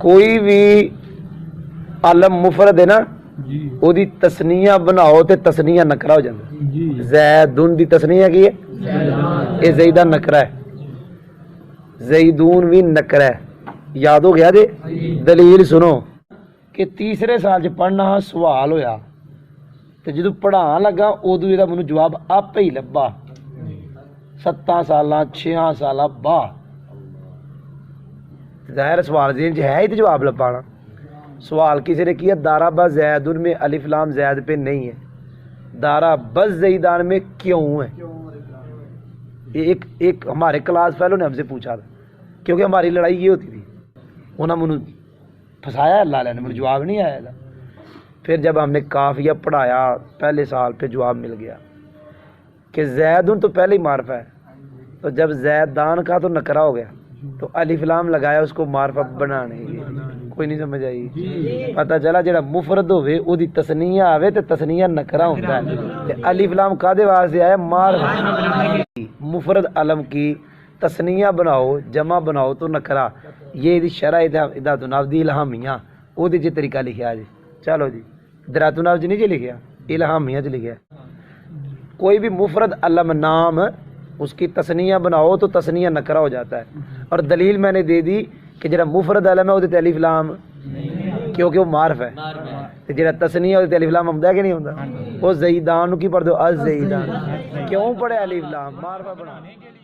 کوئی بھی علم مفرد ہے نا وہ دی تسنیہ بناؤ تے تسنیہ نکرا ہو جاتا. زیدون دی تسنیہ کی ہے؟ یہ زیدہ نکرا ہے. زیدون بھی نکرا ہے. یاد ہو گیا دے؟ دلیل سنو کہ تیسرے سال چ پڑھنا سوال ہویا تے جدو پڑھا لگا ادو یہ مجھے جواب آپ ہی لبا 7 سال 6 سال بعد. ظاہر سوال ذہن ہے ہی تو جواب لبانا. سوال کسی نے کیا دارا بز زیدن میں الف لام زید پہ نہیں ہے, دارا بز زیدان میں کیوں ہے؟ ایک ہمارے کلاس فیلو نے ہم سے پوچھا تھا, کیونکہ ہماری لڑائی یہ ہوتی تھی. انہوں نے مجھے پھنسایا, اللہ نے مجھے جواب نہیں آیا تھا. پھر جب ہم نے قافیہ پڑھایا پہلے سال پہ جواب مل گیا کہ زیدن تو پہلے ہی معرفہ ہے, تو جب زیدان کا تو نکرا ہو گیا تو الف لام لگایا اس کو معرفہ بنانے کے. کوئی نہیں سمجھ آئی؟ پتہ چلا جڑا مفرد ہوئے او دی تسنیہ آوے تے تسنیہ نکرا ہوتا ہے. تے الف لام کادے واسطے آیا؟ معرفہ. مفرد علم کی تسنیہ بناؤ جمع بناؤ تو نکرا. یہ دی شرح ادات النحو دی الہامیہ او دی جی طریقہ لکھیا جی. چلو جی درات النحو جی نہیں جی لکھیا, الہامیہ جی لکھیا. کوئی بھی مفرد علم نام اس کی تسنیہ بناؤ تو تسنیہ نکرا ہو جاتا ہے. اور دلیل میں نے دے دی کہ جڑا مفرد علم ہے وہ تے الف لام کیونکہ وہ معرف ہے, تے جڑا تسنیہ وہ تے الف لام ہوندا کہ نہیں ہوندا؟ وہ زیدان کی پڑھ دو از زیدان, کیوں پڑھے الف لام؟ معرفہ بنانے کے لیے.